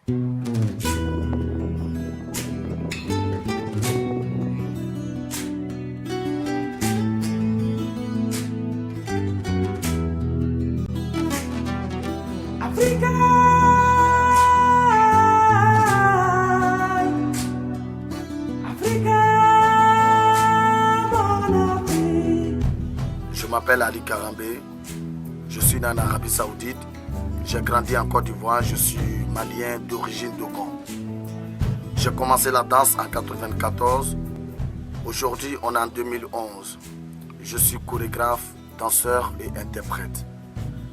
Je m'appelle Ali Karambé, je suis né en Arabie Saoudite, j'ai grandi en Côte d'Ivoire, je suis malien d'origine Dogon. J'ai commencé la danse en 1994, aujourd'hui on est en 2011. Je suis chorégraphe, danseur et interprète.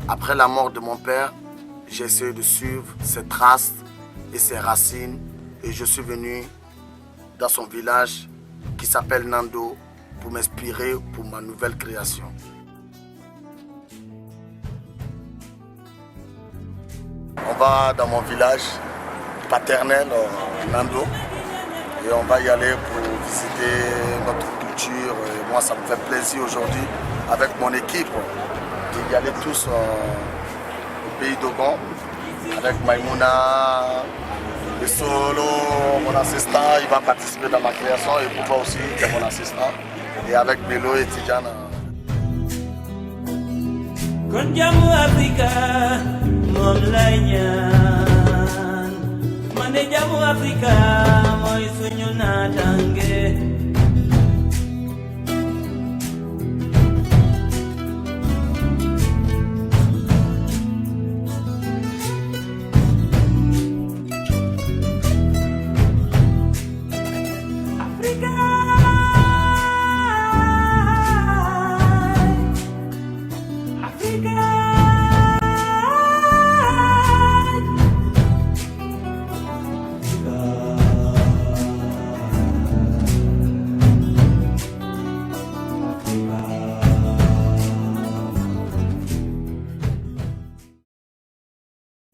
Après la mort de mon père, j'ai essayé de suivre ses traces et ses racines et je suis venu dans son village qui s'appelle Nando pour m'inspirer pour ma nouvelle création. On va dans mon village paternel, Nando, et on va y aller pour visiter notre culture. Et moi, ça me fait plaisir aujourd'hui, avec mon équipe, d'y aller tous au pays d'Ogon, avec Maïmouna, le solo, mon assistant, il va participer dans ma création, et Bouba aussi, qui est mon assistant, et avec Bello et Tidjana. Konjamu Afrika mom lay ñaan mane jamu Afrika moy suñu natange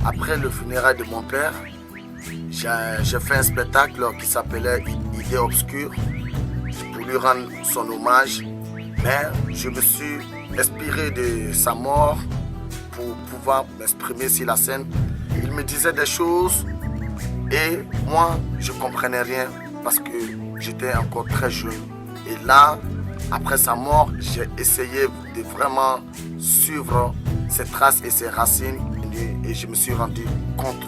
Après le funérail de mon père, j'ai fait un spectacle qui s'appelait Idée obscure pour lui rendre son hommage. Mais je me suis inspiré de sa mort pour pouvoir m'exprimer sur la scène. Il me disait des choses et moi je ne comprenais rien parce que j'étais encore très jeune. Et là, après sa mort, j'ai essayé de vraiment suivre ses traces et ses racines. Et je me suis rendu compte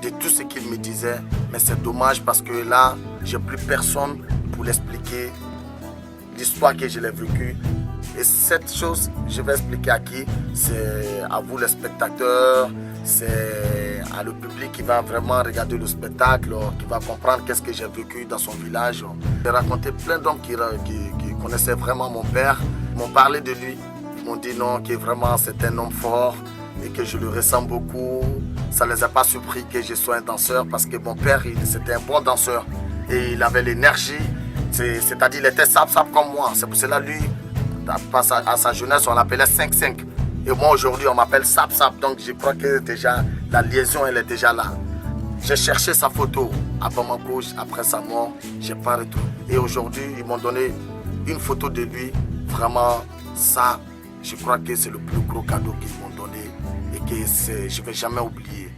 de tout ce qu'il me disait. Mais c'est dommage parce que là, j'ai plus personne pour l'expliquer l'histoire que je l'ai vécue. Et cette chose, je vais expliquer à qui? C'est à vous les spectateurs, c'est à le public qui va vraiment regarder le spectacle, qui va comprendre qu'est-ce que j'ai vécu dans son village. J'ai raconté plein d'hommes qui connaissaient vraiment mon père, m'ont parlé de lui, ils m'ont dit non, que vraiment c'est un homme fort et que je le ressens beaucoup. Ça ne les a pas surpris que je sois un danseur parce que mon père, c'était un bon danseur et il avait l'énergie, c'est-à-dire il était sap-sap comme moi. C'est pour cela lui, à sa jeunesse, on l'appelait 5-5. Et moi aujourd'hui, on m'appelle sap-sap. Donc je crois que déjà la liaison, elle est déjà là. J'ai cherché sa photo à Bamako après sa mort, j'ai pas retrouvé. Et aujourd'hui, ils m'ont donné une photo de lui. Vraiment, ça, je crois que c'est le plus gros cadeau qu'ils m'ont donné et que je ne vais jamais oublier.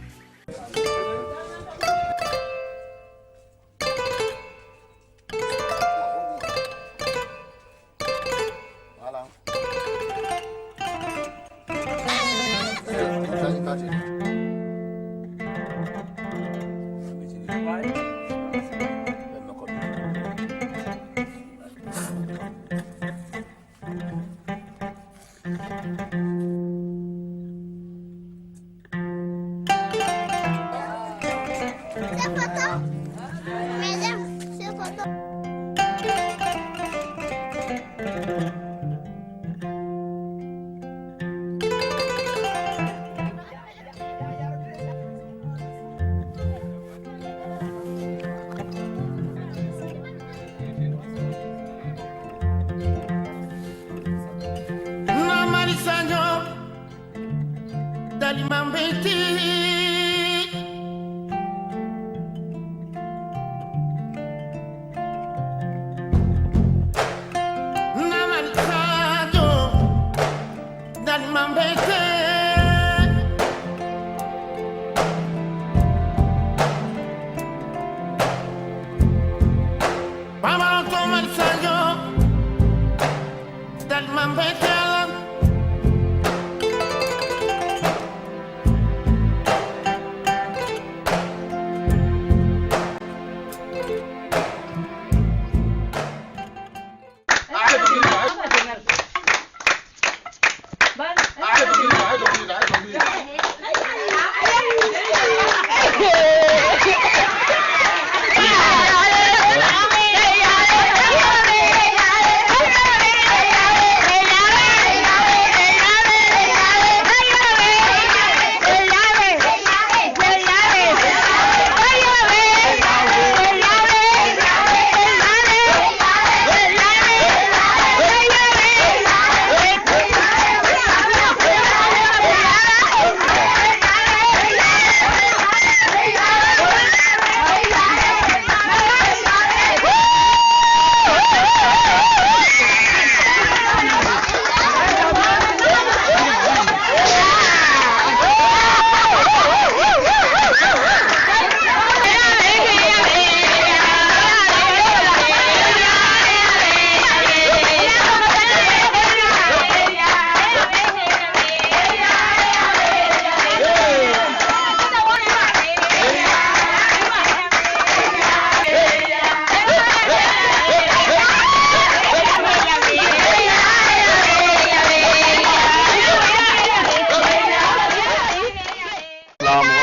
Voilà.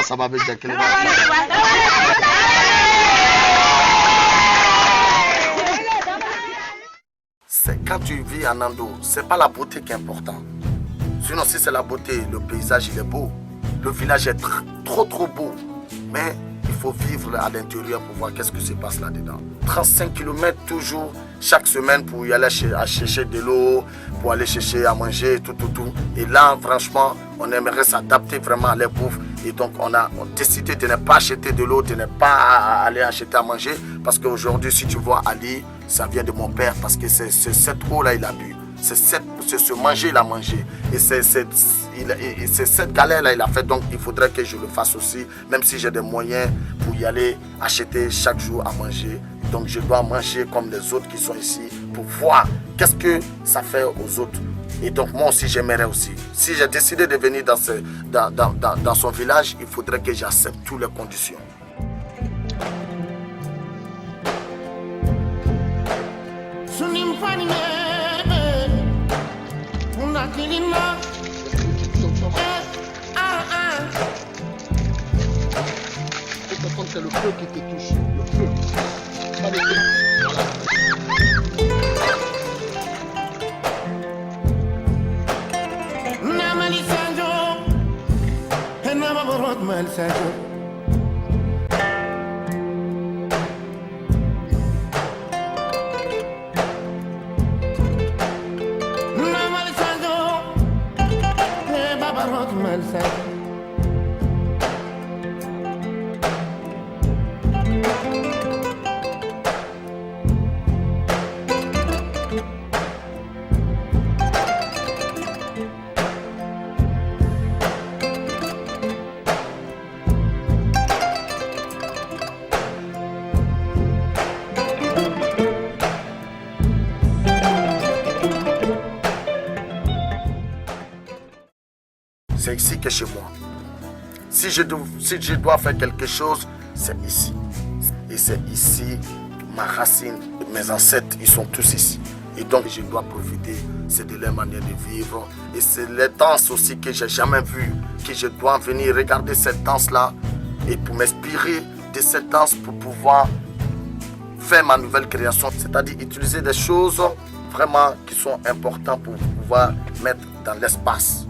Ça va avec Jacqueline. C'est quand tu vis en Ando, c'est pas la beauté qui est importante. Sinon, si c'est la beauté, le paysage il est beau. Le village est trop beau. Mais il faut vivre à l'intérieur pour voir qu'est-ce qui se passe là-dedans. 35 km toujours, chaque semaine pour y aller à chercher de l'eau, pour aller chercher à manger, tout. Et là, franchement, on aimerait s'adapter vraiment à les pauvres. Et donc, on a décidé de ne pas acheter de l'eau, de ne pas aller acheter à manger. Parce qu'aujourd'hui, si tu vois Ali, ça vient de mon père. Parce que c'est cette eau-là, il a bu. C'est ce manger, il a mangé. Et c'est cette galère-là, il a fait. Donc, il faudrait que je le fasse aussi. Même si j'ai des moyens pour y aller acheter chaque jour à manger. Donc, je dois manger comme les autres qui sont ici pour voir qu'est-ce que ça fait aux autres. Et donc moi aussi j'aimerais aussi. Si j'ai décidé de venir dans son village, il faudrait que j'accepte toutes les conditions. C'est le feu qui te touche, le feu. Voilà. C'est ici que chez moi. Si je dois faire quelque chose, c'est ici. Et c'est ici ma racine, mes ancêtres, ils sont tous ici. Et donc je dois profiter, c'est de leur manière de vivre. Et c'est les danses aussi que j'ai jamais vues, que je dois venir regarder cette danse-là et pour m'inspirer de cette danse pour pouvoir faire ma nouvelle création. C'est-à-dire utiliser des choses vraiment qui sont importantes pour pouvoir mettre dans l'espace.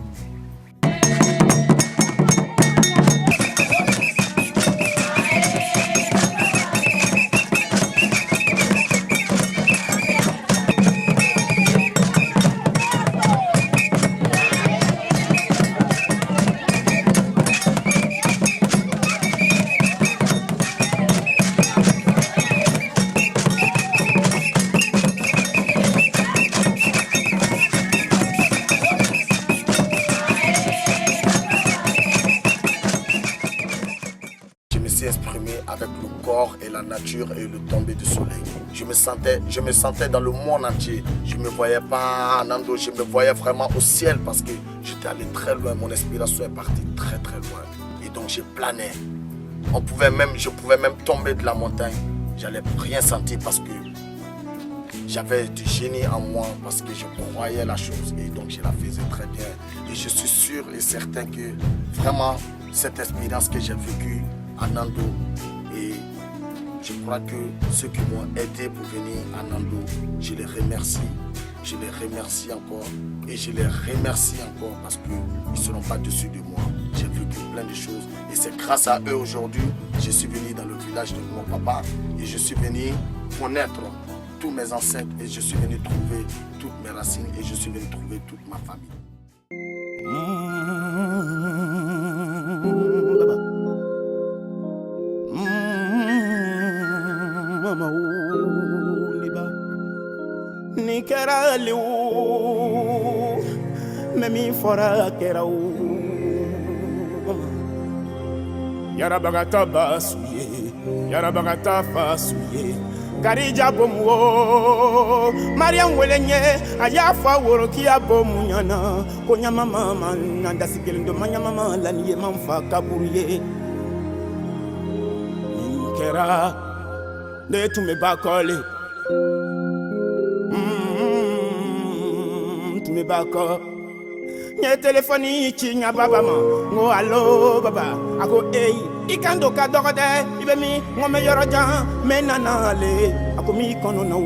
Exprimé avec le corps et la nature et le tomber du soleil. je me sentais dans le monde entier. Je ne me voyais pas à Nando, je me voyais vraiment au ciel parce que j'étais allé très loin. Mon inspiration est partie très très loin. Et donc je planais. Je pouvais même tomber de la montagne. J'allais rien sentir parce que j'avais du génie en moi, parce que je croyais la chose et donc je la faisais très bien. Et je suis sûr et certain que vraiment cette expérience que j'ai vécue à Nando, et je crois que ceux qui m'ont aidé pour venir à Nando, je les remercie. Je les remercie encore et je les remercie encore parce qu'ils ne seront pas dessus de moi. J'ai vécu plein de choses et c'est grâce à eux aujourd'hui je suis venu dans le village de mon papa et je suis venu connaître tous mes ancêtres et je suis venu trouver toutes mes racines et je suis venu trouver toute ma famille. Ni kɛra lewu mɛ min fɔra kɛra o yarabagata ba su ye yarabagata fa su ye karija bomu o mariam wele n ye a y'a fɔ worokiya bomu ɲana ko ɲamama ma na dasi kelen do ma ɲamama la ni ye man fa kaburu ye nin kɛra ne tun bɛ ba kɔle me bako nye telefoni ci nya baba ma ngo allo baba ako ei ikando ka dogode ibe mi ngo me yoro jan me nana le ako mi kono no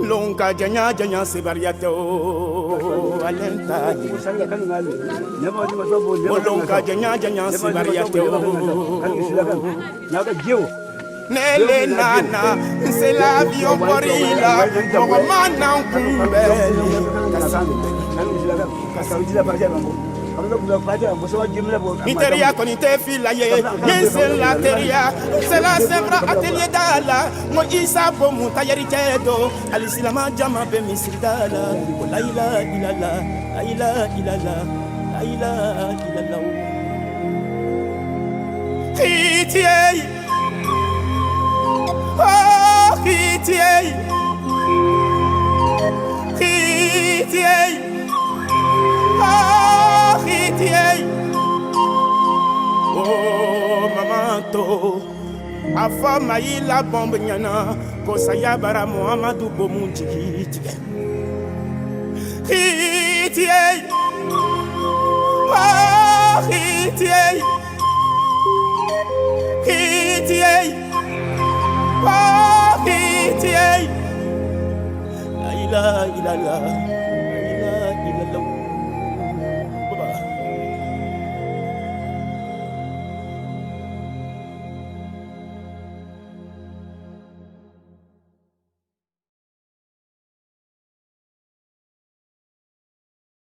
lonka janya janya se bariato alenta lonka janya janya se bariato Nele nana, c'est l'avion pour il a, pour maintenant Iteria con ite fila ye, c'est la teria, c'est la sembra atelier d'ala, mo isa bomu tayari kedo, alisila majama be misridala, laila ilala, laila ilala, laila ilala. Itiye oh, Kitié, oh, Kitié, oh, maman to, afa maï la bombe nyana, kosaya bara Muhammadu bomu jiki jiki. Kitié, oh, Kitié, Kitié. Oh, Kitié, la ilaha illallah.